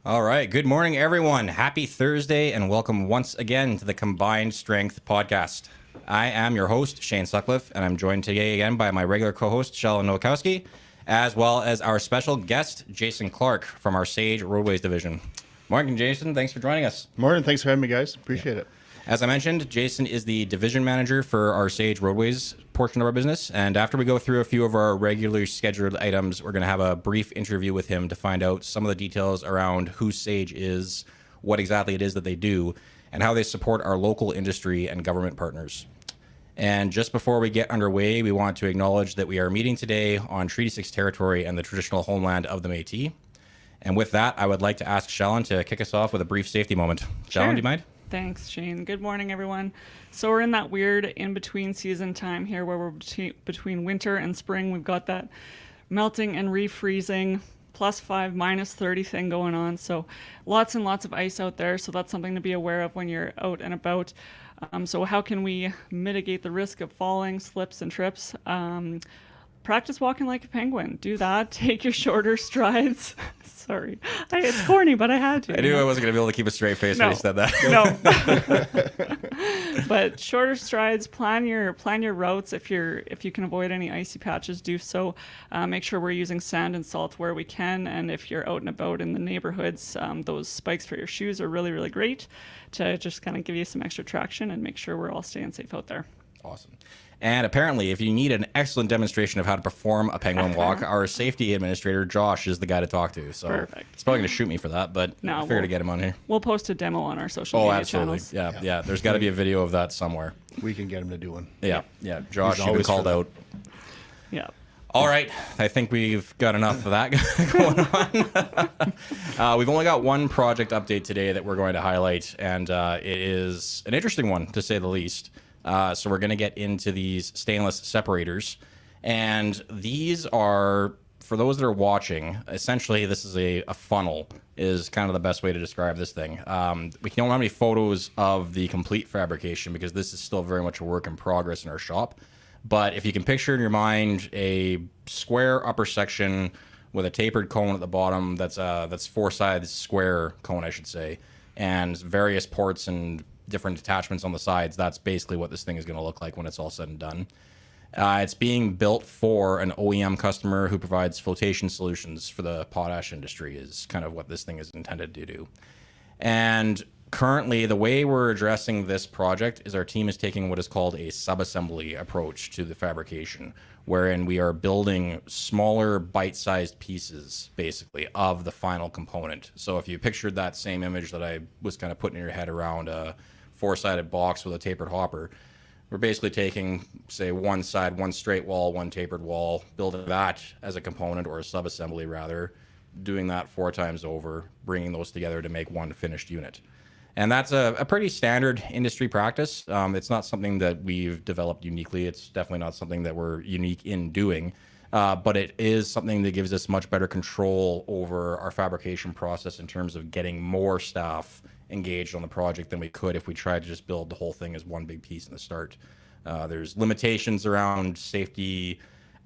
All right. Good morning, everyone. Happy Thursday, and welcome once again to the Combined Strength Podcast. I am your host, Shane Sutcliffe, and I'm joined today again by my regular co-host, Shella Nowakowski, as well as our special guest, Jason Clark from our Sage Roadways division. Morning, Jason. Thanks for joining us. Morning. Thanks for having me, guys. Appreciate it. As I mentioned, Jason is the division manager for our Sage Roadways portion of our business. And after we go through a few of our regularly scheduled items, we're going to have a brief interview with him to find out some of the details around who Sage is, what exactly it is that they do, and how they support our local industry and government partners. And just before we get underway, we want to acknowledge that we are meeting today on Treaty 6 territory and the traditional homeland of the Métis. And with that, I would like to ask Shellen to kick us off with a brief safety moment. Sure. Shellen, do you mind? Thanks, Shane. Good morning, everyone. So we're in that weird in-between season time here where we're between winter and spring. We've got that melting and refreezing, +5, -30 thing going on. So lots and lots of ice out there. So that's something to be aware of when you're out and about. So how can we mitigate the risk of falling, slips, and trips? Practice walking like a penguin. Do that. Take your shorter strides. Sorry. It's corny, but I had to. I knew I wasn't going to be able to keep a straight face when you said that. No. But shorter strides, plan your routes. If you can avoid any icy patches, do so. Make sure we're using sand and salt where we can. And if you're out and about in the neighborhoods, those spikes for your shoes are really, really great to just kind of give you some extra traction and make sure we're all staying safe out there. Awesome. And apparently, if you need an excellent demonstration of how to perform a penguin walk, our safety administrator, Josh, is the guy to talk to. So Perfect. He's probably going to shoot me for that, but I figured to get him on here. We'll post a demo on our social media channels. Yeah. There's got to be a video of that somewhere. We can get him to do one. Yeah. Josh, you've been called out. Yeah. All right. I think we've got enough of that going on. We've only got one project update today that we're going to highlight, and it is an interesting one, to say the least. So we're going to get into these stainless separators. And these are, for those that are watching, essentially this is a funnel is kind of the best way to describe this thing. We don't have any photos of the complete fabrication because this is still very much a work in progress in our shop. But if you can picture in your mind a square upper section with a tapered cone at the bottom, that's four sides square cone, I should say, and various ports and different attachments on the sides, that's basically what this thing is going to look like when it's all said and done. It's being built for an OEM customer who provides flotation solutions for the potash industry is kind of what this thing is intended to do. And currently, the way we're addressing this project is our team is taking what is called a sub-assembly approach to the fabrication, wherein we are building smaller bite-sized pieces, basically, of the final component. So if you pictured that same image that I was kind of putting in your head around a four-sided box with a tapered hopper, we're basically taking, say, one side, one straight wall, one tapered wall, building that as a component, or a sub-assembly rather, doing that 4 times over, bringing those together to make one finished unit. And that's a pretty standard industry practice. It's not something that we've developed uniquely. It's definitely not something that we're unique in doing. But it is something that gives us much better control over our fabrication process in terms of getting more staff engaged on the project than we could if we tried to just build the whole thing as one big piece in the start. There's limitations around safety,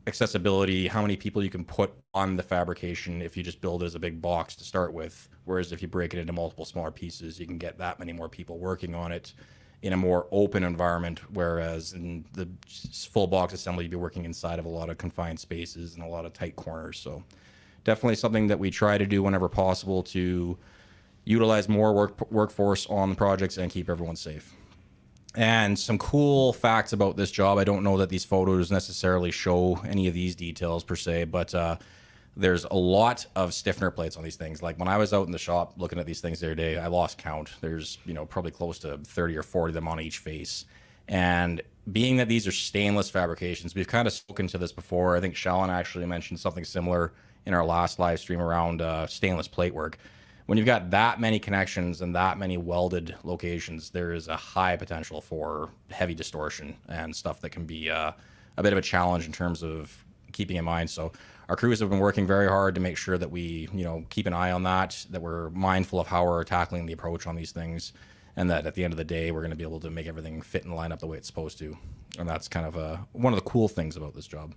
accessibility, how many people you can put on the fabrication if you just build it as a big box to start with. Whereas if you break it into multiple smaller pieces, you can get that many more people working on it in a more open environment, whereas in the full box assembly, you'd be working inside of a lot of confined spaces and a lot of tight corners. So definitely something that we try to do whenever possible to utilize more workforce on the projects and keep everyone safe. And some cool facts about this job. I don't know that these photos necessarily show any of these details per se, but there's a lot of stiffener plates on these things. Like when I was out in the shop looking at these things the other day, I lost count. There's, probably close to 30 or 40 of them on each face. And being that these are stainless fabrications, we've kind of spoken to this before. I think Shallon actually mentioned something similar in our last live stream around stainless plate work. When you've got that many connections and that many welded locations, there is a high potential for heavy distortion and stuff that can be a bit of a challenge in terms of keeping in mind. So our crews have been working very hard to make sure that we, keep an eye on that we're mindful of how we're tackling the approach on these things, and that at the end of the day, we're going to be able to make everything fit and line up the way it's supposed to. And that's kind of one of the cool things about this job.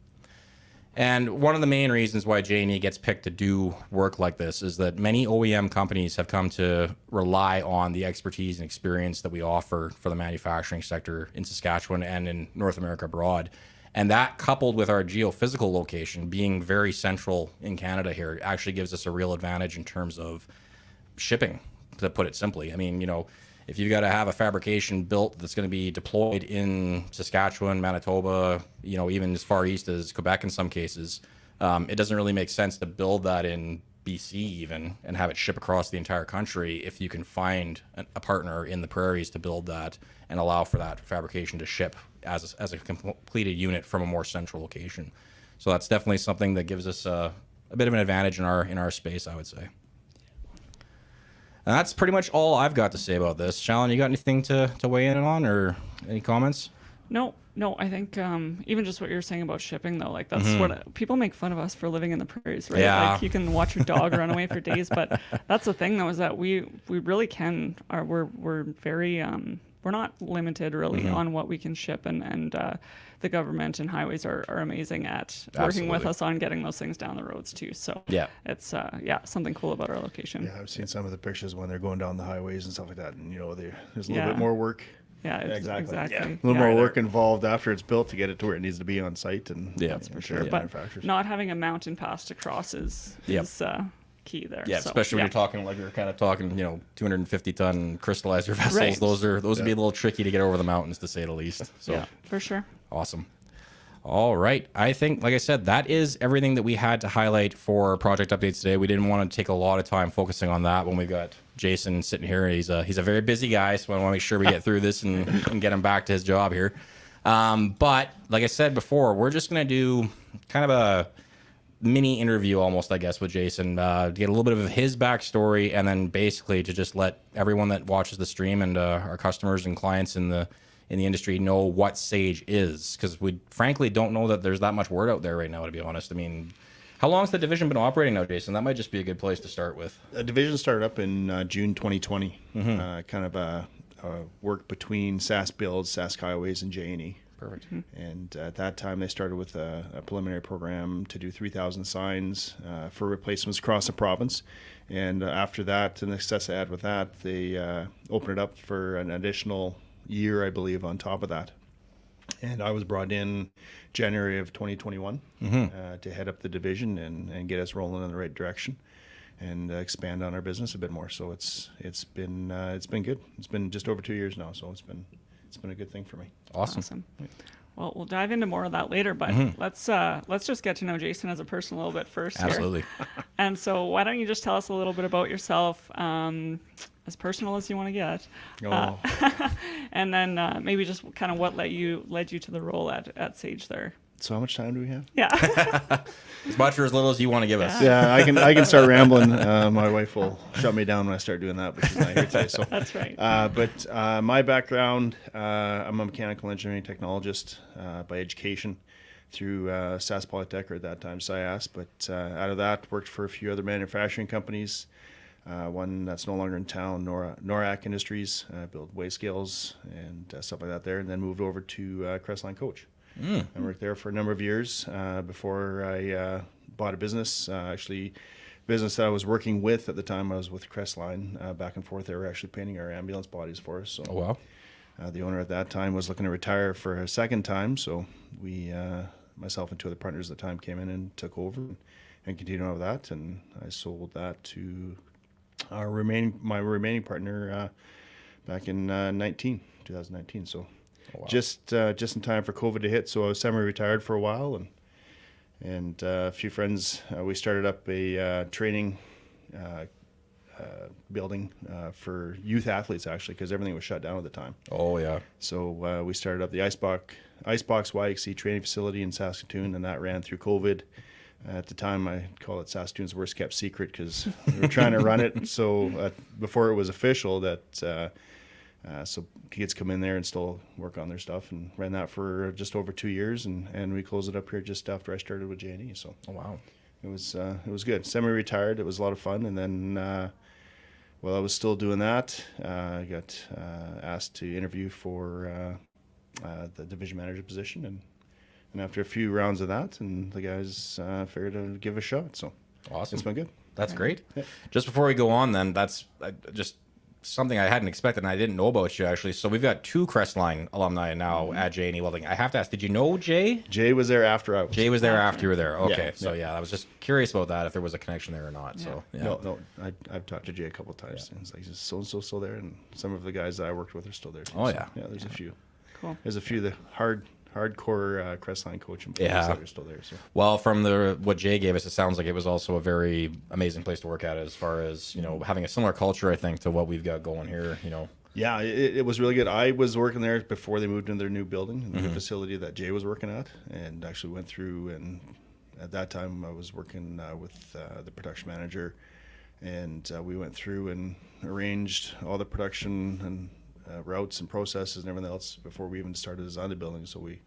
And one of the main reasons why JNE gets picked to do work like this is that many OEM companies have come to rely on the expertise and experience that we offer for the manufacturing sector in Saskatchewan and in North America abroad. And that, coupled with our geophysical location being very central in Canada here, actually gives us a real advantage in terms of shipping, to put it simply. I mean, if you've got to have a fabrication built that's going to be deployed in Saskatchewan, Manitoba, even as far east as Quebec in some cases, it doesn't really make sense to build that in BC even and have it ship across the entire country if you can find a partner in the prairies to build that and allow for that fabrication to ship as a completed unit from a more central location. So that's definitely something that gives us a bit of an advantage in our space, I would say. And that's pretty much all I've got to say about this. Shalyn, you got anything to weigh in on or any comments? No, I think even just what you're saying about shipping, though, like that's what people make fun of us for living in the prairies, right? Yeah. Like you can watch your dog run away for days, but that's the thing, though, is that we really can. We're very we're not limited really on what we can ship, and the government and highways are amazing at working with Absolutely. us on getting those things down the roads too. So Yeah. it's something cool about our location. Yeah, I've seen some of the pictures when they're going down the highways and stuff like that, and there's a little Yeah. bit more work. Yeah, Exactly. exactly. A little more work involved after it's built to get it to where it needs to be on site, and Yeah, that's for Sure, Yeah. but manufacturers. not having a mountain pass to cross is key there. Yeah, So, especially when yeah. you're talking like we're kind of talking, 250-ton crystallizer vessels. Right. Those would be a little tricky to get over the mountains, to say the least. So Yeah, for sure. awesome. All right. I think, like I said, that is everything that we had to highlight for project updates today. We didn't want to take a lot of time focusing on that when we've got Jason sitting here. He's a very busy guy, so I want to make sure we get through this and get him back to his job here. But like I said before, we're just going to do kind of a mini interview almost, I guess, with Jason, to get a little bit of his backstory, and then basically to just let everyone that watches the stream and our customers and clients in the industry know what Sage is, because we frankly don't know that there's that much word out there right now, to be honest. I mean, how long has the division been operating now, Jason? That might just be a good place to start with. The division started up in June 2020, kind of a work between SAS Builds, Sask Highways, and JNE. Perfect. And at that time, they started with a preliminary program to do 3,000 signs for replacements across the province. And after that, and the success they had with that, they opened it up for an additional year, I believe, on top of that. And I was brought in January of 2021 to head up the division and get us rolling in the right direction and expand on our business a bit more. So it's been good. It's been just over 2 years now, so it's been a good thing for me. Awesome. Well, we'll dive into more of that later, but let's just get to know Jason as a person a little bit first. Absolutely. Here. And so why don't you just tell us a little bit about yourself, as personal as you want to get, and then maybe just kind of what led you to the role at Sage there. So how much time do we have? Yeah. As much or as little as you want to give us. Yeah, I can start rambling. My wife will shut me down when I start doing that, but she's not here today. So That's right. But my background, I'm a mechanical engineering technologist by education through SAS Polytech, or at that time SIAS. But out of that, worked for a few other manufacturing companies. One that's no longer in town, Norak Industries, built weigh scales and stuff like that there, and then moved over to Crestline Coach. I worked there for a number of years before I bought a business. Actually, business that I was working with at the time, I was with Crestline back and forth. They were actually painting our ambulance bodies for us. So, Oh, wow. the owner at that time was looking to retire for a second time, so we, myself and two other partners at the time, came in and took over and continued on with that. And I sold that to my remaining partner back in 2019. So. Oh, wow. Just in time for COVID to hit, so I was semi-retired for a while, and a few friends. We started up a training building for youth athletes, actually, because everything was shut down at the time. Oh, yeah. So we started up the Icebox YXC training facility in Saskatoon, and that ran through COVID. At the time, I call it Saskatoon's worst kept secret, because we were trying to run it. So before it was official that. So kids come in there and still work on their stuff, and ran that for just over 2 years, and we closed it up here just after I started with JNE. So Oh, wow. it was good. Semi-retired. It was a lot of fun, and then while I was still doing that, I got asked to interview for the division manager position, and And after a few rounds of that, and the guys figured to give it a shot. So Awesome. it's been good. That's great. Yeah. Just before we go on, then, that's just something I hadn't expected and I didn't know about you, actually. So we've got 2 Crestline alumni now at JNE Welding. I have to ask, did you know Jay? Jay was there after I was. Jay was there after you were there. Okay. Yeah, So, yeah, I was just curious about that, if there was a connection there or not. So, yeah. No, I've talked to Jay a couple of times. And it's like, is so-and-so still there? And some of the guys that I worked with are still there, too. Oh, So, yeah. yeah, there's a few. Cool. There's a few the hardcore Crestline coaching players Yeah. that are still there. So. Well, from what Jay gave us, it sounds like it was also a very amazing place to work at, as far as, having a similar culture, I think, to what we've got going here, Yeah, it was really good. I was working there before they moved into their new building, the new facility that Jay was working at, and actually went through. And at that time, I was working with the production manager, and we went through and arranged all the production and routes and processes and everything else before we even started to design the building, so we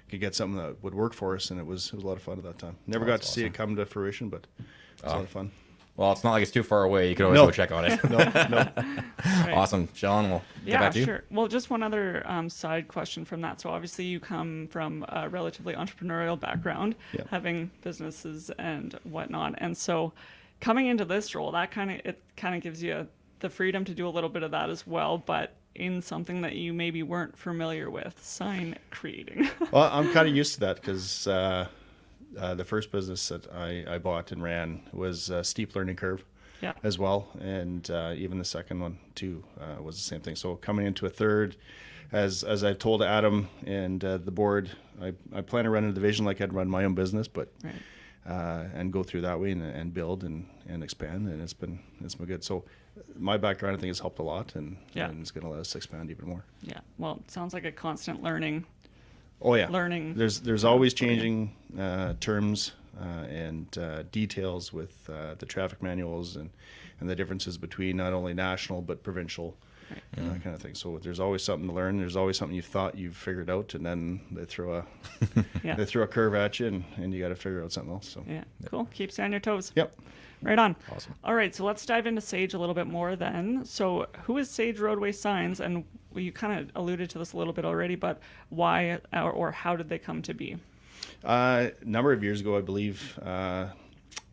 could get something that would work for us. And it was a lot of fun at that time. Never got to see it come to fruition, but it was a lot of fun. Well, it's not like it's too far away. You could always go check on it. No. Right. Awesome. Sean, we'll get back to you. Sure. Well, just one other side question from that. So obviously you come from a relatively entrepreneurial background, having businesses and whatnot. And so coming into this role, that kind of gives you the freedom to do a little bit of that as well, but in something that you maybe weren't familiar with, sign creating. Well, I'm kind of used to that because the first business that I bought and ran was a steep learning curve as well. And even the second one, too, was the same thing. So coming into a third, as I told Adam and the board, I plan to run a division like I'd run my own business, but and go through that way and build and expand. And it's been good. So my background, I think, has helped a lot, and it's going to let us expand even more. Yeah. Well, it sounds like a constant learning. Oh yeah, Learning. There's always changing terms and details with the traffic manuals and the differences between not only national but provincial and that kind of thing. So there's always something to learn. There's always something you thought you've figured out, and then they throw a curve at you, and you got to figure out something else. So Cool. Keeps you on your toes. Yep. Right on. Awesome. All right, so let's dive into Sage a little bit more then. So who is Sage Roadway Signs? And you kind of alluded to this a little bit already, but why or how did they come to be? A number of years ago, I believe,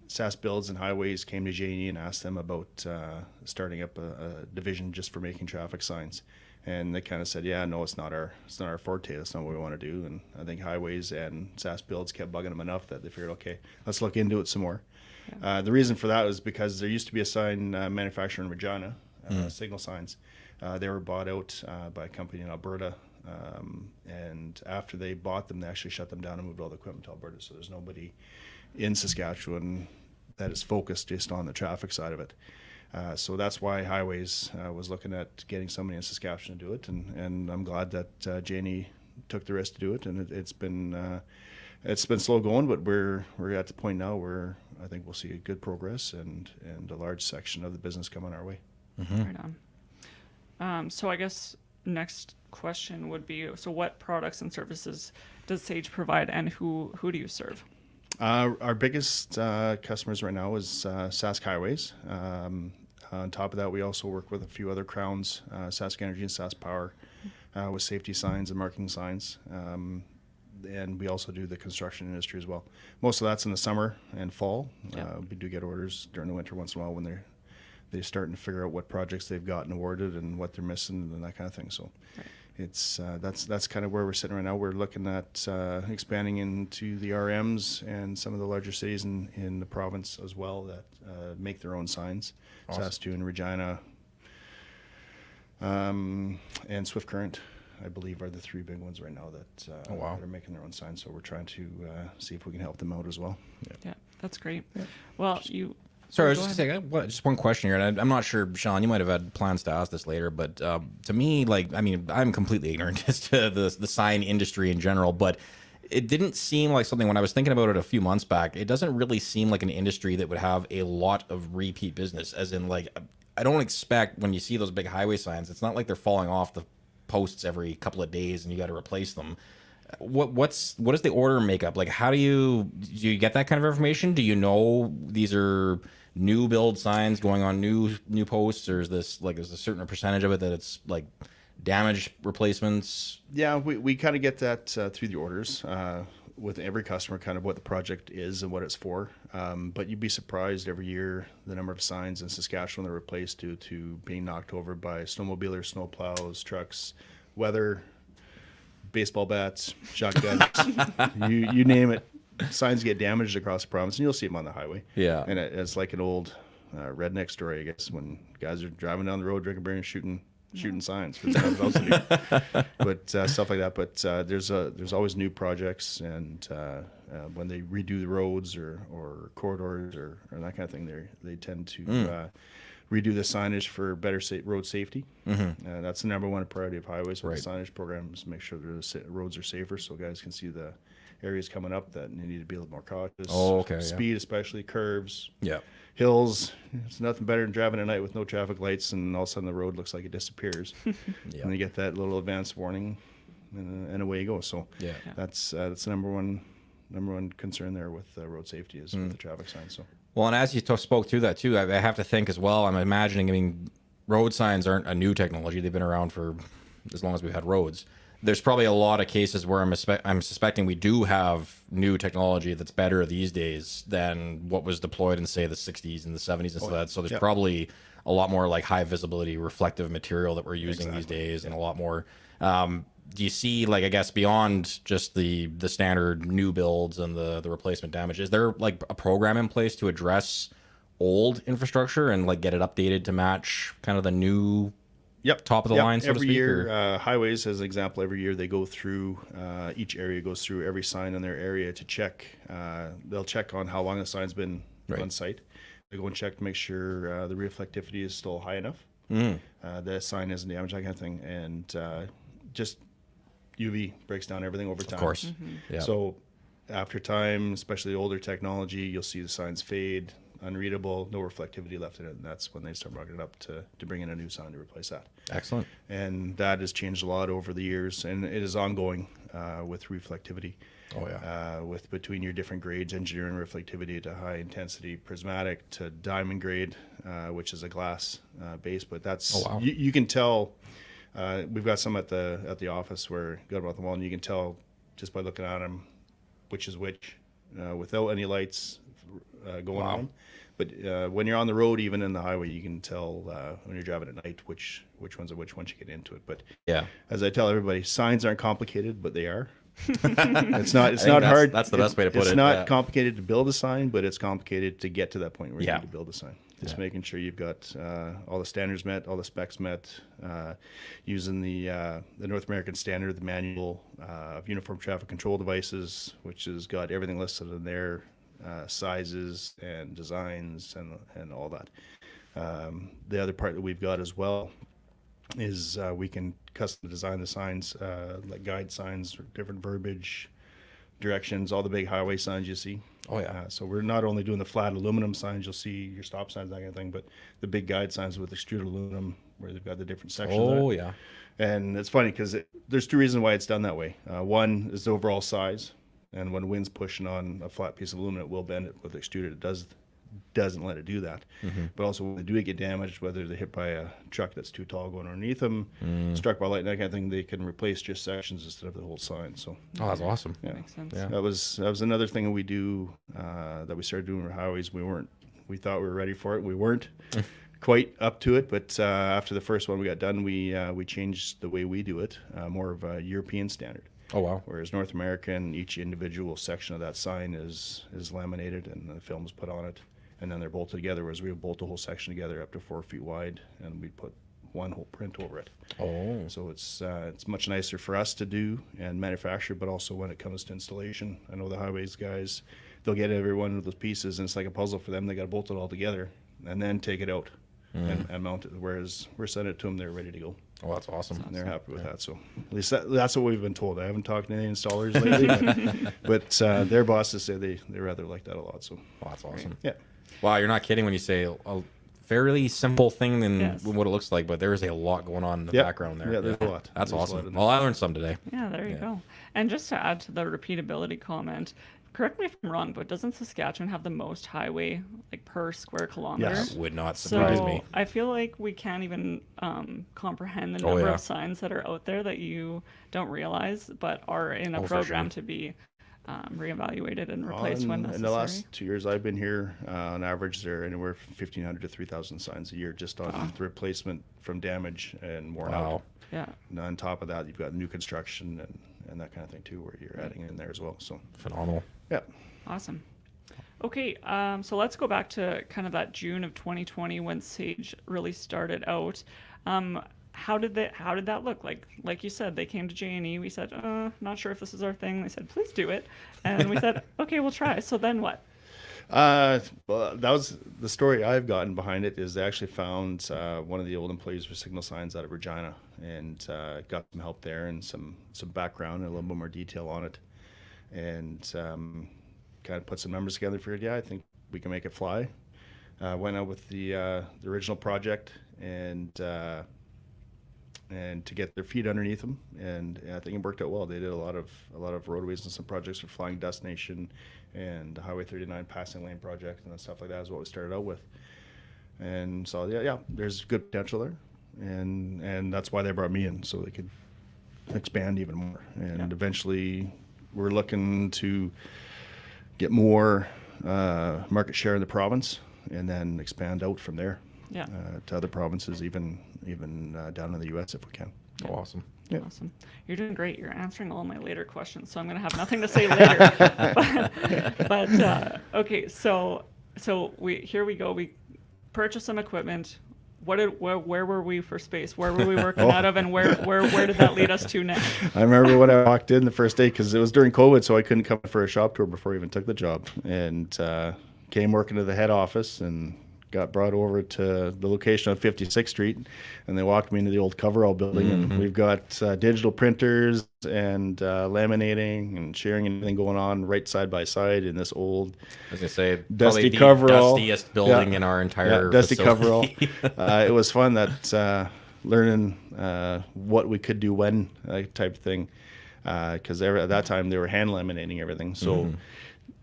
SAS Builds and Highways came to JNE and asked them about starting up a division just for making traffic signs. And they kind of said, yeah, no, it's not our forte. That's not what we want to do. And I think Highways and SAS Builds kept bugging them enough that they figured, okay, let's look into it some more. The reason for that was because there used to be a sign manufacturer in Regina, signal signs. They were bought out by a company in Alberta, and after they bought them, they actually shut them down and moved all the equipment to Alberta. So there's nobody in Saskatchewan that is focused just on the traffic side of it. So that's why Highways was looking at getting somebody in Saskatchewan to do it, and I'm glad that JNE took the risk to do it, and it's been slow going, but we're at the point now where I think we'll see good progress and a large section of the business coming our way. Right on. So I guess next question would be, so what products and services does Sage provide, and who do you serve? Our biggest customers right now is Sask Highways. On top of that, we also work with a few other crowns, Sask Energy and Sask Power, with safety signs and marking signs. And we also do the construction industry as well. Most of that's in the summer and fall. We do get orders during the winter once in a while when they're starting to figure out what projects they've gotten awarded and what they're missing and that kind of thing. So it's that's kind of where we're sitting right now. We're looking at expanding into the RMs and some of the larger cities in the province as well that make their own signs. Awesome. Saskatoon, Regina, and Swift Current, I believe, are the three big ones right now that are making their own signs. So we're trying to see if we can help them out as well. Yeah, that's great. Well, Sorry, I was just going to say, just one question here, and I'm not sure, Sean, you might have had plans to ask this later, but to me, I'm completely ignorant as to the sign industry in general, but it didn't seem like something, when I was thinking about it a few months back, it doesn't really seem like an industry that would have a lot of repeat business, as in, I don't expect, when you see those big highway signs, it's not like they're falling off the posts every couple of days and you got to replace them. What is the order makeup? How do you get that kind of information? Do you know these are new build signs going on new posts, or is this there's a certain percentage of it that it's damaged replacements? Yeah, we kind of get that through the orders. with every customer kind of what the project is and what it's for. But you'd be surprised every year the number of signs in Saskatchewan that are replaced due to being knocked over by snowmobilers, snowplows, trucks, weather, baseball bats, shotguns, you name it. Signs get damaged across the province, and you'll see them on the highway. Yeah. And it's like an old redneck story, I guess, when guys are driving down the road, drinking beer, and shooting signs. 'Cause that's what else to do. But stuff like that. But there's always new projects, and when they redo the roads or corridors or that kind of thing, they tend to redo the signage for better road safety. That's the number one priority of highways with the signage programs. Make sure the roads are safer so guys can see the areas coming up that they need to be a little more cautious. Oh, okay. Speed, especially curves. Yeah. Hills. It's nothing better than driving at night with no traffic lights, and all of a sudden the road looks like it disappears. And you get that little advance warning, and away you go. So that's the number one concern there with road safety is with the traffic signs. So. Well, and as you spoke to that too, I have to think as well. I'm imagining. I mean, road signs aren't a new technology; they've been around for as long as we've had roads. There's probably a lot of cases where I'm suspecting we do have new technology that's better these days than what was deployed in, say, the 60s and the 70s and stuff like that. So there's probably a lot more like high visibility reflective material that we're using these days, and a lot more. Do you see, like, I guess beyond just the standard new builds and the replacement damage, is there like a program in place to address old infrastructure and like get it updated to match kind of the new top of the line, so every to speak? year, highways, as an example, every year they go through, each area goes through every sign in their area to check. They'll check on how long the sign's been on site. They go and check to make sure the reflectivity is still high enough. The sign isn't damaged, that kind of thing. And just UV breaks down everything over time. Of course. So after time, especially older technology, you'll see the signs fade, unreadable, no reflectivity left in it, and that's when they start marking it up to bring in a new sign to replace that. Excellent. And that has changed a lot over the years, and it is ongoing with reflectivity. Oh yeah. With between your different grades, engineering reflectivity to high intensity prismatic to diamond grade, which is a glass base, but that's you can tell. We've got some at the office where got them on the wall, and you can tell just by looking at them which is which, without any lights going on. But when you're on the road, even in the highway, you can tell when you're driving at night which ones are which once you get into it. But as I tell everybody, signs aren't complicated, but they are. It's not hard. That's the best way to put it. It's not complicated to build a sign, but it's complicated to get to that point where you need to build a sign. Just making sure you've got all the standards met, all the specs met, using the North American standard, the manual of uniform traffic control devices, which has got everything listed in there, sizes and designs and all that. The other part that we've got as well is we can custom design the signs, like guide signs, different verbiage, directions, all the big highway signs you see. Oh yeah. So we're not only doing the flat aluminum signs, you'll see your stop signs, that kind of thing, but the big guide signs with extruded aluminum where they've got the different sections. Oh yeah. And it's funny because there's two reasons why it's done that way. One is the overall size, and when the wind's pushing on a flat piece of aluminum, it will bend it. With extruded, it doesn't let it do that. But also when they do get damaged, whether they're hit by a truck that's too tall going underneath them, struck by lightning, that kind of thing, they can replace just sections instead of the whole sign. So that's awesome. Yeah, Makes sense. that was another thing that we do that we started doing with highways. We thought we were ready for it. We weren't quite up to it, but after the first one we got done, we changed the way we do it, more of a European standard. Oh wow. Whereas North American, each individual section of that sign is laminated and the film is put on it, and then they're bolted together. Whereas we would bolt the whole section together up to 4 feet wide, and we put one whole print over it. Oh. So it's much nicer for us to do and manufacture, but also when it comes to installation, I know the highways guys, they'll get every one of those pieces, and it's like a puzzle for them. They got to bolt it all together and then take it out and mount it. Whereas we're sending it to them, they're ready to go. Oh, that's awesome. And they're happy with that. So at least that's what we've been told. I haven't talked to any installers lately, but their bosses say they rather like that a lot. So that's awesome. Yeah. Wow, you're not kidding when you say a fairly simple thing than what it looks like, but there is a lot going on in the background there. Yeah, there's a lot. That's awesome. Well, I learned some today. Yeah, there you go. And just to add to the repeatability comment, correct me if I'm wrong, but doesn't Saskatchewan have the most highway per square kilometer? Yes. Would not surprise so me. I feel like we can't even comprehend the number of signs that are out there that you don't realize, but are in a program to be reevaluated and replaced when necessary? In the last 2 years I've been here, on average, they're anywhere from 1,500 to 3,000 signs a year just on the replacement from damage and worn out. Yeah. And on top of that, you've got new construction and that kind of thing too, where you're adding in there as well. So Phenomenal. yeah. Awesome. Okay, so let's go back to kind of that June of 2020 when Sage really started out. How did that look? Like you said, they came to JNE. We said, not sure if this is our thing. They said, please do it. And we said, okay, we'll try. So then what? Well, that was the story I've gotten behind it. Is they actually found one of the old employees for Signal Signs out of Regina, and got some help there and some background and a little bit more detail on it, and kind of put some numbers together. Figured, yeah, I think we can make it fly. Went out with the original project and to get their feet underneath them, and I think it worked out well. They did a lot of roadways and some projects for Flying Dust Nation and the Highway 39 passing lane project and stuff like that is what we started out with. And so yeah, there's good potential there, and that's why they brought me in, so they could expand even more. And eventually, we're looking to get more market share in the province, and then expand out from there. Yeah. To other provinces, even down in the U.S. if we can. Oh, awesome. Yeah. Awesome. You're doing great. You're answering all my later questions, so I'm going to have nothing to say later. but okay, so here we go. We purchased some equipment. Where were we for space? Where were we working out of, and where did that lead us to next? I remember when I walked in the first day, because it was during COVID, so I couldn't come for a shop tour before I even took the job, and came working to the head office and got brought over to the location of 56th Street, and they walked me into the old Coverall building, and we've got digital printers and laminating and sharing and everything going on right side by side in this old, I was gonna say, dusty probably the Coverall. dustiest building in our entire dusty facility. Coverall. It was fun, that learning what we could do when, type of thing, because at that time they were hand laminating everything, so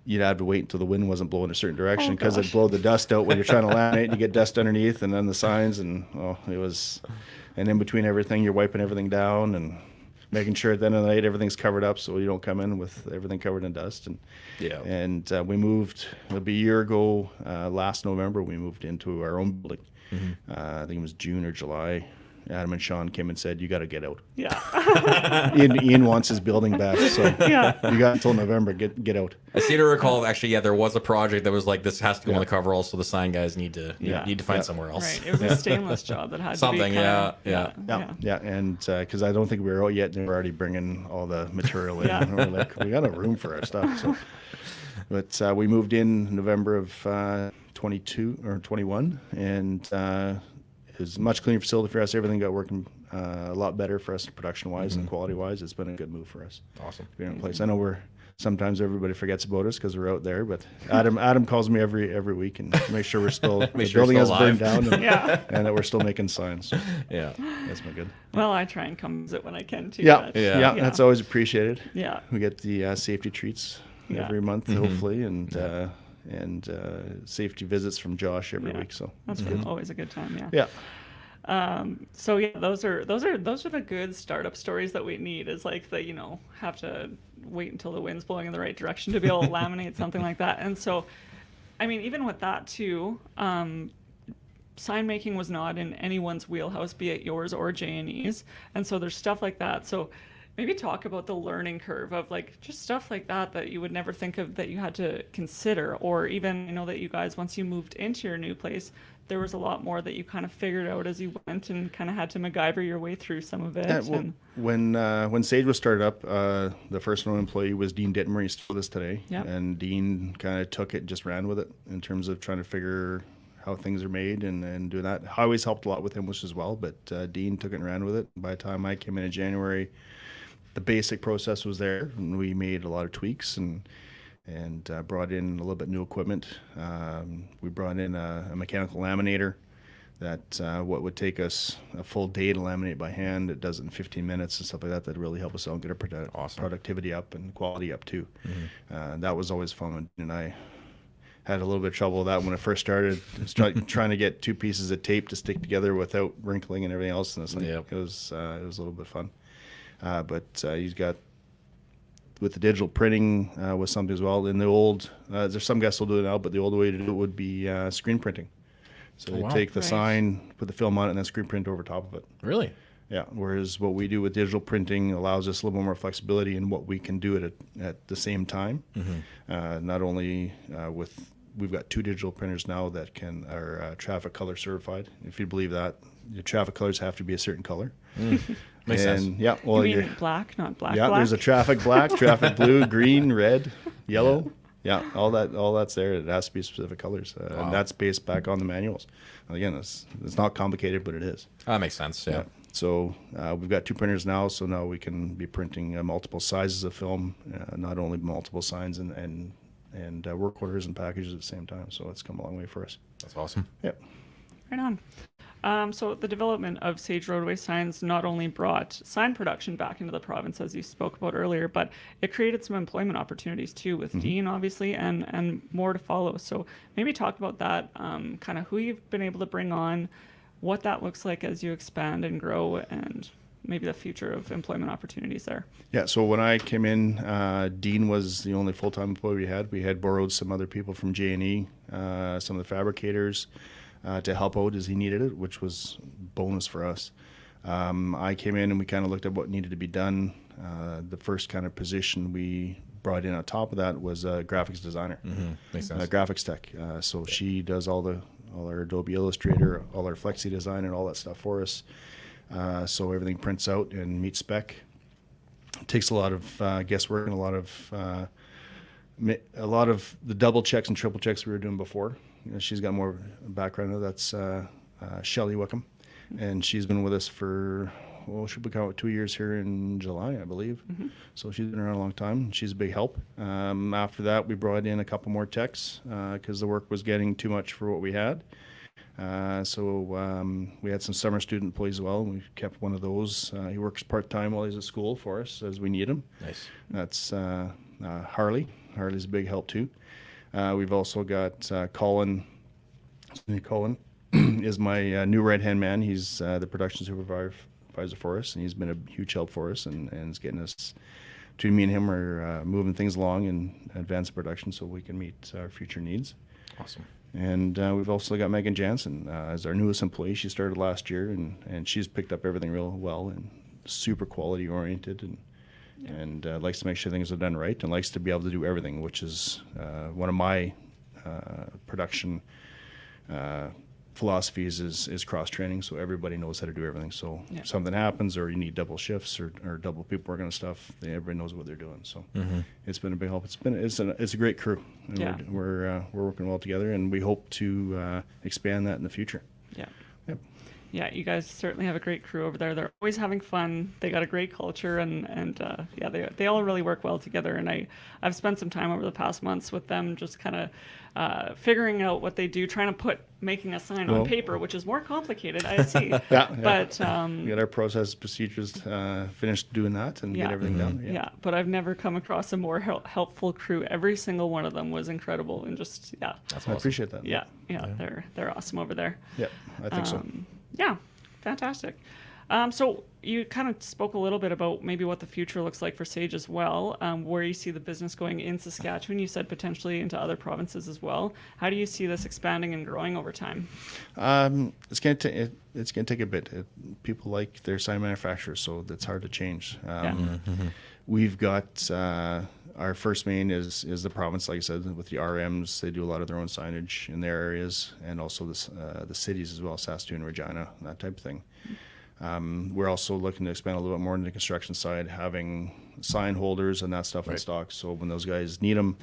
you'd have to wait until the wind wasn't blowing a certain direction, because it'd blow the dust out when you're trying to laminate, and you get dust underneath, and then the signs, and it was, and in between everything, you're wiping everything down and making sure at the end of the night everything's covered up so you don't come in with everything covered in dust. And we moved, it'll be a year ago, last November, we moved into our own building. I think it was June or July. Adam and Sean came and said, "You got to get out." Yeah. Ian wants his building back, so you got until November. Get out. I seem to recall, actually, yeah, there was a project that was like, this has to go on the Coverall, so the sign guys need to find somewhere else. Right. It was a stainless job that had Something, to be Yeah, and because I don't think we were out yet, and we're already bringing all the material in. And we're like, we got a room for our stuff. So, but we moved in November of 22 or 21, and it was a much cleaner facility for us. Everything got working a lot better for us, production-wise and quality-wise. It's been a good move for us. Awesome. Being in place. I know sometimes everybody forgets about us because we're out there, but Adam calls me every week and make sure we're still the building hasn't burned down, and that we're still making signs. So Yeah. that's been good. Well, I try and come visit when I can too. Yeah, but- that's always appreciated. Yeah. We get the safety treats every month, hopefully, and safety visits from Josh every week. So That's always a good time. yeah. So yeah, those are the good startup stories that we need. Is like the have to wait until the wind's blowing in the right direction to be able to laminate something like that. And so, I mean, even with that too, sign making was not in anyone's wheelhouse, be it yours or JNE's. And so there's stuff like that. So maybe talk about the learning curve of like just stuff like that you would never think of that you had to consider, or even that you guys, once you moved into your new place, there was a lot more that you kind of figured out as you went and kind of had to MacGyver your way through some of it. Yeah, well, when Sage was started up, the first known employee was Dean Dittmer. He's still with us today. Yep. And Dean kind of took it and just ran with it in terms of trying to figure how things are made and do that. I always helped a lot with him, which as well, but Dean took it and ran with it. By the time I came in January, the basic process was there, and we made a lot of tweaks and brought in a little bit new equipment. We brought in a mechanical laminator that what would take us a full day to laminate by hand, it does it in 15 minutes and stuff like that. That really help us out and get our productivity up and quality up too. That was always fun, and I had a little bit of trouble with that when I first started. Trying to get two pieces of tape to stick together without wrinkling and everything else, and it's like, it was a little bit fun. But he's got with the digital printing was something as well. In the old, there's some guys still do it now, but the old way to do it would be screen printing. So they wow. take the Right. sign, put the film on it, and then screen print over top of it. Really? Yeah. Whereas what we do with digital printing allows us a little bit more flexibility in what we can do at the same time. Not only we've got 2 digital printers now that are traffic color certified. If you believe that, your traffic colors have to be a certain color. Makes sense. Yeah, well, You mean black, not black? yeah, black? there's a traffic black, traffic blue, green, red, yellow. Yeah, all that's there. It has to be specific colors, Wow. and that's based back on the manuals. Again, it's not complicated, but it is. That makes sense. Yeah. So we've got 2 printers now, so now we can be printing multiple sizes of film, not only multiple signs and work orders and packages at the same time. So it's come a long way for us. That's awesome. Yep. Right on. So the development of Sage roadway signs not only brought sign production back into the province, as you spoke about earlier, but it created some employment opportunities too with Dean, obviously, and more to follow. So maybe talk about that, kind of who you've been able to bring on, what that looks like as you expand and grow, and maybe the future of employment opportunities there. Yeah, so when I came in, Dean was the only full-time employee we had. We had borrowed some other people from JNE, some of the fabricators, to help out as he needed it, which was bonus for us. I came in and we kind of looked at what needed to be done. The first kind of position we brought in on top of that was a graphics designer, Makes sense. graphics tech. So she does all our Adobe Illustrator, all our Flexi design and all that stuff for us. So everything prints out and meets spec. It takes a lot of guesswork and a lot of the double checks and triple checks we were doing before. She's got more background. That's Shelley Wickham, and she's been with us for she'll be coming out 2 years here in July, I believe. So she's been around a long time. She's a big help. After that, we brought in a couple more techs because the work was getting too much for what we had. So we had some summer student employees as well. And we kept one of those. He works part-time while he's at school for us as we need him. Nice. That's Harley. Harley's a big help too. We've also got Colin. Colin is my new right-hand man. He's the production supervisor for us, and he's been a huge help for us and is getting us, between me and him, are moving things along in advanced production so we can meet our future needs. Awesome. And we've also got Megan Jansen as our newest employee. She started last year, and she's picked up everything real well and super quality oriented and likes to make sure things are done right and likes to be able to do everything, which is one of my production philosophies is cross-training, so everybody knows how to do everything. So if something happens or you need double shifts or double people working on stuff, everybody knows what they're doing. So it's been a big help. It's a great crew. And we're working well together, and we hope to expand that in the future. Yeah. Yep. Yeah, you guys certainly have a great crew over there. They're always having fun. They got a great culture, and they all really work well together. And I've spent some time over the past months with them, just kind of figuring out what they do, trying to making a sign on paper, which is more complicated, I see. But we got our process procedures finished doing that and get everything done. Yeah, but I've never come across a more helpful crew. Every single one of them was incredible, and just That's awesome. I appreciate that. yeah, they're awesome over there. Yeah, I think so. Yeah, fantastic. So you kind of spoke a little bit about maybe what the future looks like for Sage as well, where you see the business going in Saskatchewan. You said potentially into other provinces as well. How do you see this expanding and growing over time? It's going to take a bit. People like their sign manufacturers, so that's hard to change. We've got our first main is the province, like I said, with the RMs. They do a lot of their own signage in their areas, and also the cities as well, Saskatoon, Regina, that type of thing. We're also looking to expand a little bit more into the construction side, having sign holders and that stuff in stock. So when those guys need them,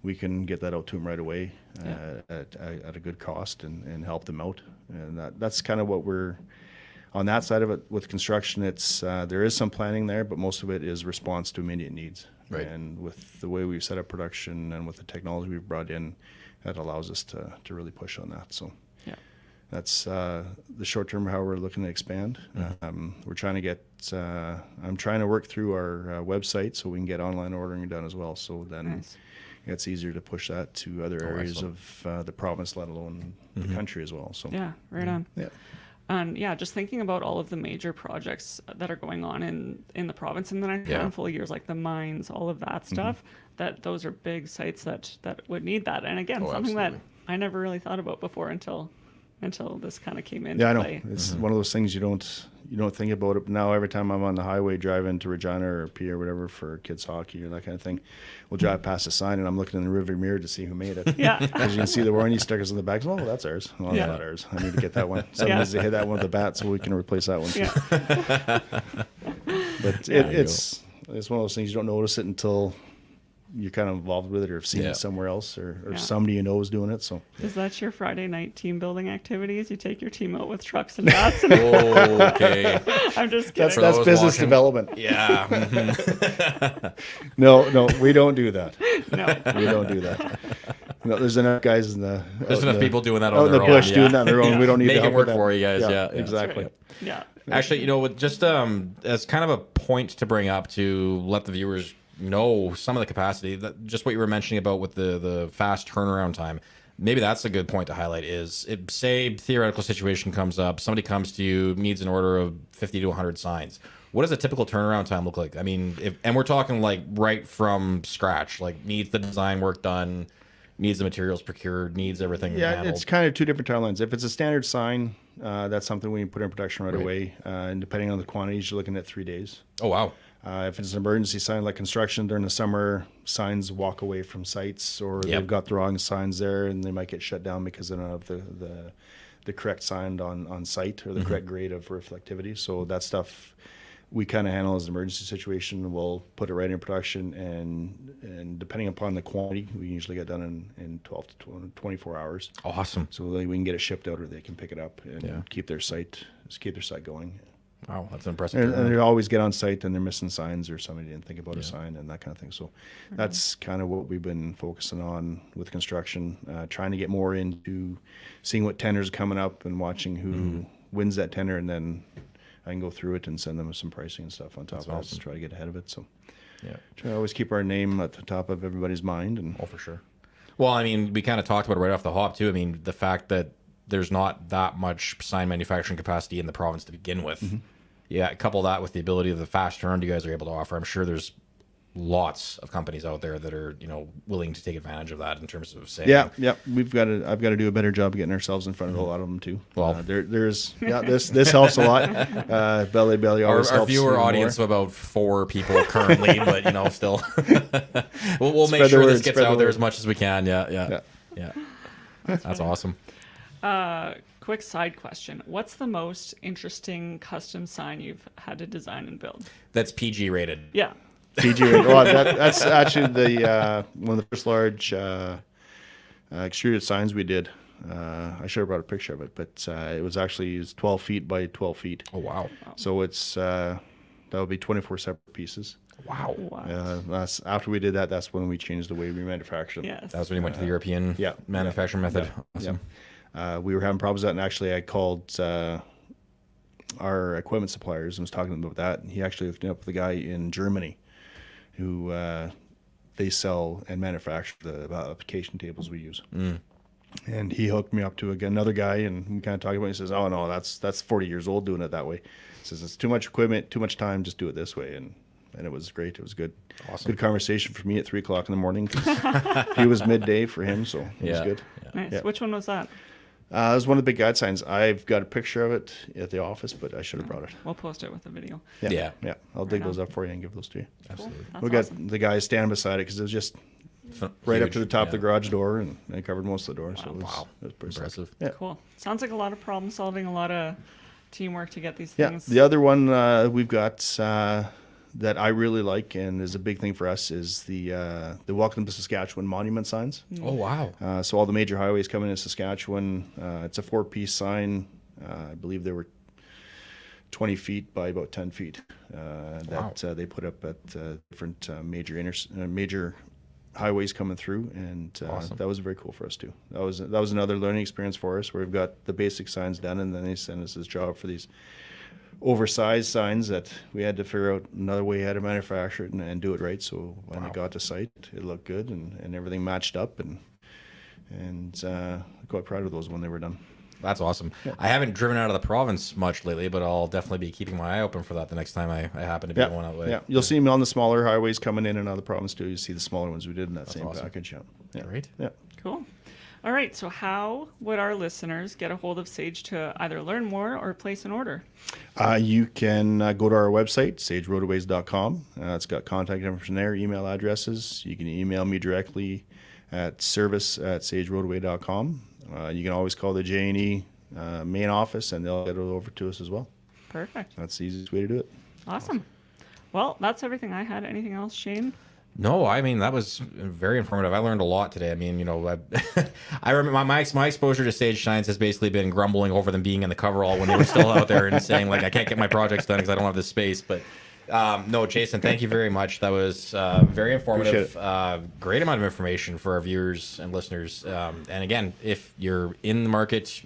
we can get that out to them right away at a good cost and help them out. And that's kind of what we're on that side of it. With construction, it's there is some planning there, but most of it is response to immediate needs. Right. And with the way we've set up production and with the technology we've brought in, that allows us to really push on that. So. That's the short term how we're looking to expand. We're trying to get. I'm trying to work through our website so we can get online ordering done as well. So then it's easier to push that to other areas of the province, let alone the country as well. So yeah, right on. Yeah. And yeah, just thinking about all of the major projects that are going on in the province in the next handful of years, like the mines, all of that stuff, that those are big sites that would need that. And again, something that I never really thought about before until this kind of came into Yeah, I know. play. It's one of those things you don't think about it. But now every time I'm on the highway driving to Regina or P or whatever for kids hockey or that kind of thing, we'll drive past a sign and I'm looking in the rearview mirror to see who made it. Yeah. Because you can see the warranty stickers on the back. Oh, that's ours. Oh, Yeah. that's not ours. I need to get that one. Sometimes they hit that one with the bat so we can replace that one. Yeah. But it's one of those things you don't notice it until you're kind of involved with it or have seen it somewhere else or somebody you know is doing it. So Is that your Friday night team building activities? You take your team out with trucks and bats? And Okay. I'm just kidding. that's those business watching. development. Yeah. No, we don't do that. No. We don't do that. No, there's enough guys in the. There's enough people doing that out on in their the own. bush doing that on their own. We don't need Make to it help work with that. for you guys. Yeah, exactly. Yeah. Actually, with just as kind of a point to bring up to let the viewers know some of the capacity, that just what you were mentioning about with the fast turnaround time. Maybe that's a good point to highlight is say theoretical situation comes up, somebody comes to you, needs an order of 50 to 100 signs. What does a typical turnaround time look like? I mean, and we're talking like right from scratch, like needs the design work done, needs the materials procured, needs everything handled. It's kind of two different timelines. If it's a standard sign, that's something we can put in production right away. And depending on the quantities, you're looking at 3 days. Oh, wow. If it's an emergency sign like construction during the summer, signs walk away from sites or they've got the wrong signs there and they might get shut down because they don't have the correct sign on site or the correct grade of reflectivity. So that stuff we kind of handle as an emergency situation. We'll put it right in production and depending upon the quantity, we usually get done in 12 to 24 hours. Awesome. So we can get it shipped out or they can pick it up and keep their site going. Wow, that's impressive. And they always get on site and they're missing signs or somebody didn't think about a sign and that kind of thing. So that's kind of what we've been focusing on with construction, trying to get more into seeing what tenders are coming up and watching who wins that tender, and then I can go through it and send them some pricing and stuff on top of that to try to get ahead of it. So try to always keep our name at the top of everybody's mind. And for sure. Well, I mean, we kind of talked about it right off the hop too. I mean, the fact that there's not that much sign manufacturing capacity in the province to begin with. Yeah, couple that with the ability of the fast turn you guys are able to offer. I'm sure there's lots of companies out there that are willing to take advantage of that in terms of saying I've got to do a better job of getting ourselves in front of a lot of them too. Well, there's this helps a lot. Belly always our helps viewer more. audience of about 4 people currently, but still we'll make Spread the sure word, this gets spread the out there word. as much as we can. Yeah. That's awesome. Quick side question. What's the most interesting custom sign you've had to design and build? That's PG rated. Yeah. PG. Well, that's actually the one of the first large extruded signs we did. I should have brought a picture of it, but it was 12 feet by 12 feet. Oh, wow. So it's that would be 24 separate pieces. Wow. That's after we did that. That's when we changed the way we manufactured them. Yes. That was when you went to the European manufacturing method. Awesome. We were having problems with that, and actually I called our equipment suppliers and was talking to them about that. And he actually hooked me up with a guy in Germany who they sell and manufacture the application tables we use. And he hooked me up to another guy, and we kind of talked about it. He says, "Oh no, that's 40 years old doing it that way." He says, "It's too much equipment, too much time. Just do it this way." And it was great. It was good. Awesome. Good conversation for me at 3:00 in the morning. 'Cause he was midday for him, so it was good. Nice. Yeah. Which one was that? It was one of the big guide signs. I've got a picture of it at the office, but I should have brought it. We'll post it with the video. Yeah. I'll dig those up for you and give those to you. Absolutely. That's We got awesome. the guys standing beside it because it was just right up to the top of the garage door, and they covered most of the door. So it was pretty Impressive. slick. Yeah. Cool. Sounds like a lot of problem solving, a lot of teamwork to get these Yeah. things. The other one we've got that I really like and is a big thing for us is the Welcome to Saskatchewan monument signs. Oh, wow. So all the major highways coming into Saskatchewan, it's a 4-piece sign. I believe they were 20 feet by about 10 feet that they put up at different major highways coming through, and Awesome. that was very cool for us too. That was another learning experience for us, where we've got the basic signs done, and then they send us this job for these oversized signs that we had to figure out another way how to manufacture it and do it right. So when it got to site, it looked good and everything matched up, and quite proud of those when they were done. That's awesome. I haven't driven out of the province much lately, but I'll definitely be keeping my eye open for that the next time I happen to be going that way. Yeah, you'll see me on the smaller highways coming in and out of the province too. You see the smaller ones we did in that same awesome. package. Yeah. Great. Yeah. Cool. All right. So, how would our listeners get a hold of Sage to either learn more or place an order? You can go to our website, sageroadways.com. It's got contact information there, email addresses. You can email me directly at service@sageroadway.com. You can always call the JNE main office, and they'll get it over to us as well. Perfect. That's the easiest way to do it. Awesome. Well, that's everything I had. Anything else, Shane? No, I mean, that was very informative. I learned a lot today. I mean, I remember my exposure to Sage Shines has basically been grumbling over them being in the coverall when they were still out there and saying, like, I can't get my projects done because I don't have the space. But no, Jason, thank you very much. That was very informative. Great amount of information for our viewers and listeners. And again, if you're in the market,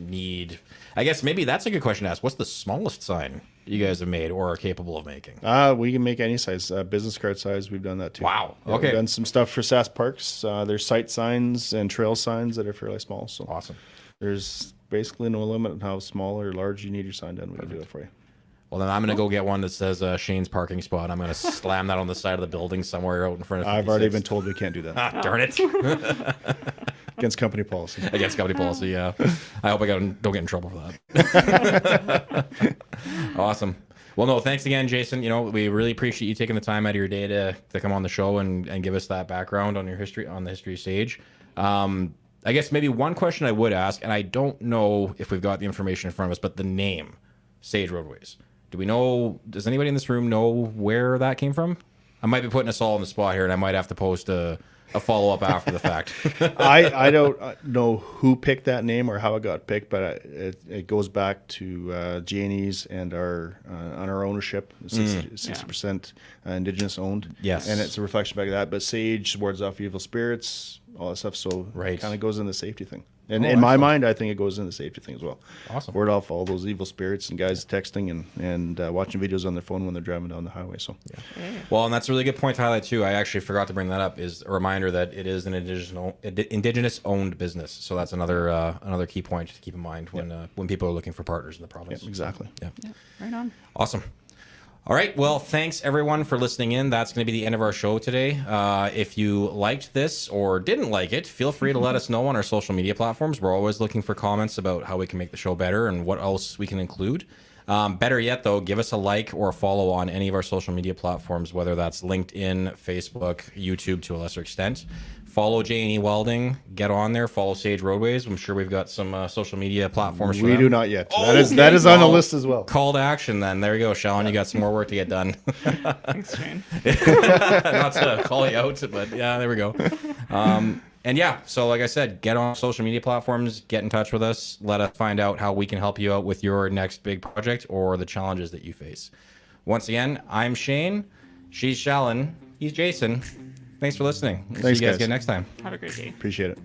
I guess maybe that's a good question to ask. What's the smallest sign you guys have made or are capable of making? We can make any size. Business card size, we've done that too. Wow. Yeah, Okay. We've done some stuff for SAS Parks. There's site signs and trail signs that are fairly small. So Awesome. there's basically no limit on how small or large you need your sign done. We can do it for you. Well, then I'm going to go get one that says Shane's parking spot. I'm going to slam that on the side of the building somewhere out in front of 56. I've already been told we can't do that. Ah, darn it. Against company policy. Against company policy, yeah. I hope I don't get in trouble for that. Awesome. Well, no, thanks again, Jason. We really appreciate you taking the time out of your day to come on the show and give us that background on your history, on the history of Sage. I guess maybe one question I would ask, and I don't know if we've got the information in front of us, but the name, Sage Roadways. Does anybody in this room know where that came from? I might be putting us all on the spot here, and I might have to post a follow-up after the fact. I don't know who picked that name or how it got picked, but it goes back to JNE's and our ownership, 60% Indigenous owned. Yes. And it's a reflection back of that. But Sage wards off evil spirits, all that stuff. So Right. it kind of goes in the safety thing. And Oh, in my excellent. mind, I think it goes in the safety thing as well. Awesome. Ward off all those evil spirits and guys texting and watching videos on their phone when they're driving down the highway. So Well, and that's a really good point to highlight too. I actually forgot to bring that up. Is a reminder that it is an indigenous owned business. So that's another key point to keep in mind when people are looking for partners in the province. exactly. Yeah. Yeah. Right on. Awesome. All right. Well, thanks everyone for listening in. That's going to be the end of our show today. If you liked this or didn't like it, feel free to let us know on our social media platforms. We're always looking for comments about how we can make the show better and what else we can include. Better yet, though, give us a like or a follow on any of our social media platforms, whether that's LinkedIn, Facebook, YouTube to a lesser extent. Follow JNE Welding. Get on there. Follow Sage Roadways. I'm sure we've got some social media platforms for We them. do not yet. Oh, that is on the well, list as well. Call to action then. There you go, Sean. You got some more work to get done. Thanks, Shane. Not to call you out, but yeah, there we go. And yeah, so like I said, get on social media platforms, get in touch with us, let us find out how we can help you out with your next big project or the challenges that you face. Once again, I'm Shane. She's Shallon. He's Jason. Thanks for listening. Thanks, See you guys guys. again next time. Have a great day. Appreciate it.